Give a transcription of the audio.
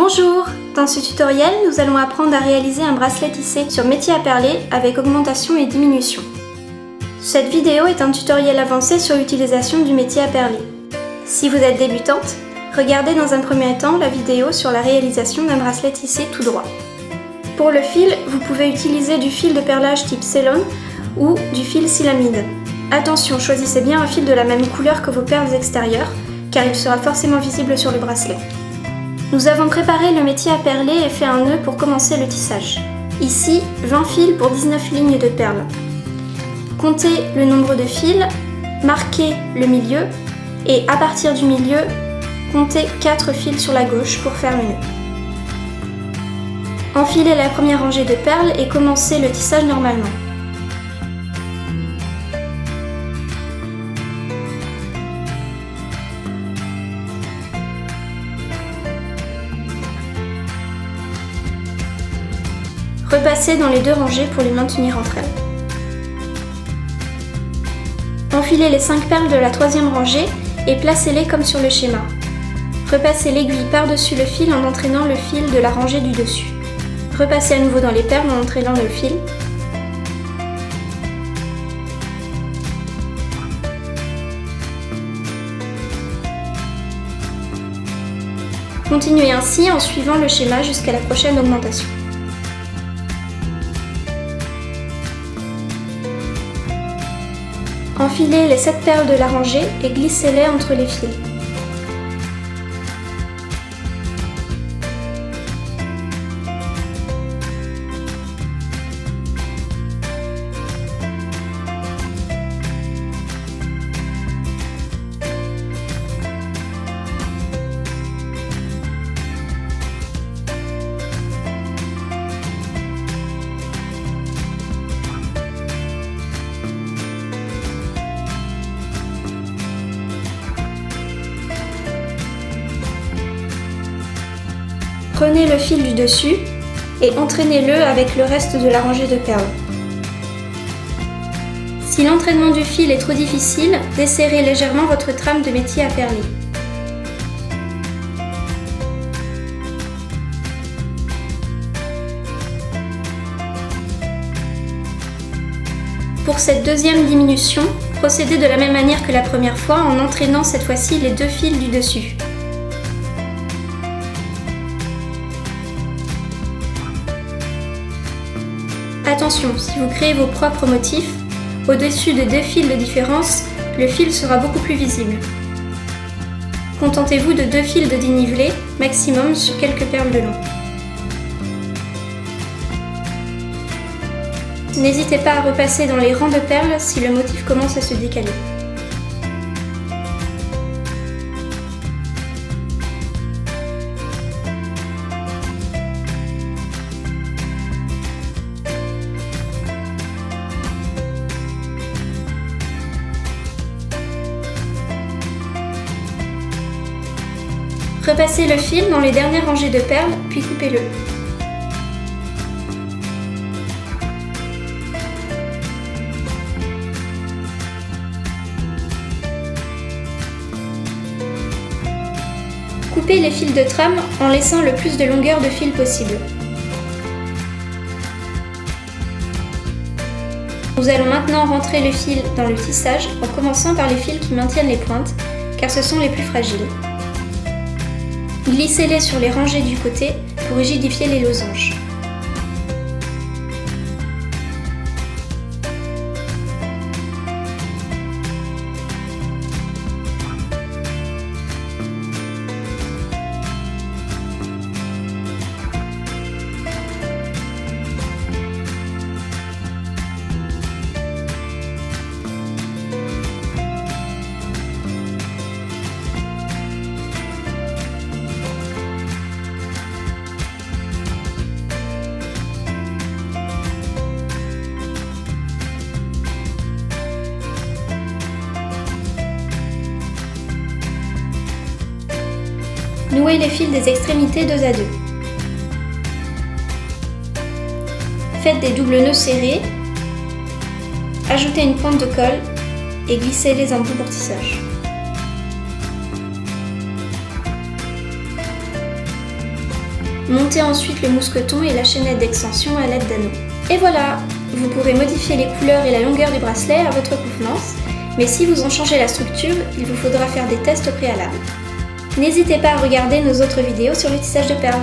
Bonjour! Dans ce tutoriel, nous allons apprendre à réaliser un bracelet tissé sur métier à perler avec augmentation et diminution. Cette vidéo est un tutoriel avancé sur l'utilisation du métier à perler. Si vous êtes débutante, regardez dans un premier temps la vidéo sur la réalisation d'un bracelet tissé tout droit. Pour le fil, vous pouvez utiliser du fil de perlage type Ceylon ou du fil Silamide. Attention, choisissez bien un fil de la même couleur que vos perles extérieures, car il sera forcément visible sur le bracelet. Nous avons préparé le métier à perler et fait un nœud pour commencer le tissage. Ici, 20 fils pour 19 lignes de perles. Comptez le nombre de fils, marquez le milieu et à partir du milieu, comptez 4 fils sur la gauche pour faire le nœud. Enfilez la première rangée de perles et commencez le tissage normalement. Repassez dans les deux rangées pour les maintenir entre elles. Enfilez les 5 perles de la troisième rangée et placez-les comme sur le schéma. Repassez l'aiguille par-dessus le fil en entraînant le fil de la rangée du dessus. Repassez à nouveau dans les perles en entraînant le fil. Continuez ainsi en suivant le schéma jusqu'à la prochaine augmentation. Enfilez les 7 perles de la rangée et glissez-les entre les fils. Prenez le fil du dessus et entraînez-le avec le reste de la rangée de perles. Si l'entraînement du fil est trop difficile, desserrez légèrement votre trame de métier à perler. Pour cette deuxième diminution, procédez de la même manière que la première fois en entraînant cette fois-ci les 2 fils du dessus. Attention, si vous créez vos propres motifs, au-dessus de 2 fils de différence, le fil sera beaucoup plus visible. Contentez-vous de 2 fils de dénivelé maximum sur quelques perles de long. N'hésitez pas à repasser dans les rangs de perles si le motif commence à se décaler. Repassez le fil dans les dernières rangées de perles, puis coupez-le. Coupez les fils de trame en laissant le plus de longueur de fil possible. Nous allons maintenant rentrer le fil dans le tissage en commençant par les fils qui maintiennent les pointes, car ce sont les plus fragiles. Glissez-les sur les rangées du côté pour rigidifier les losanges. Nouez les fils des extrémités 2 à 2. Faites des doubles nœuds serrés, ajoutez une pointe de colle et glissez les embouts pour tissage. Montez ensuite le mousqueton et la chaînette d'extension à l'aide d'anneaux. Et voilà! Vous pourrez modifier les couleurs et la longueur du bracelet à votre convenance, mais si vous en changez la structure, il vous faudra faire des tests au préalable. N'hésitez pas à regarder nos autres vidéos sur le tissage de perles.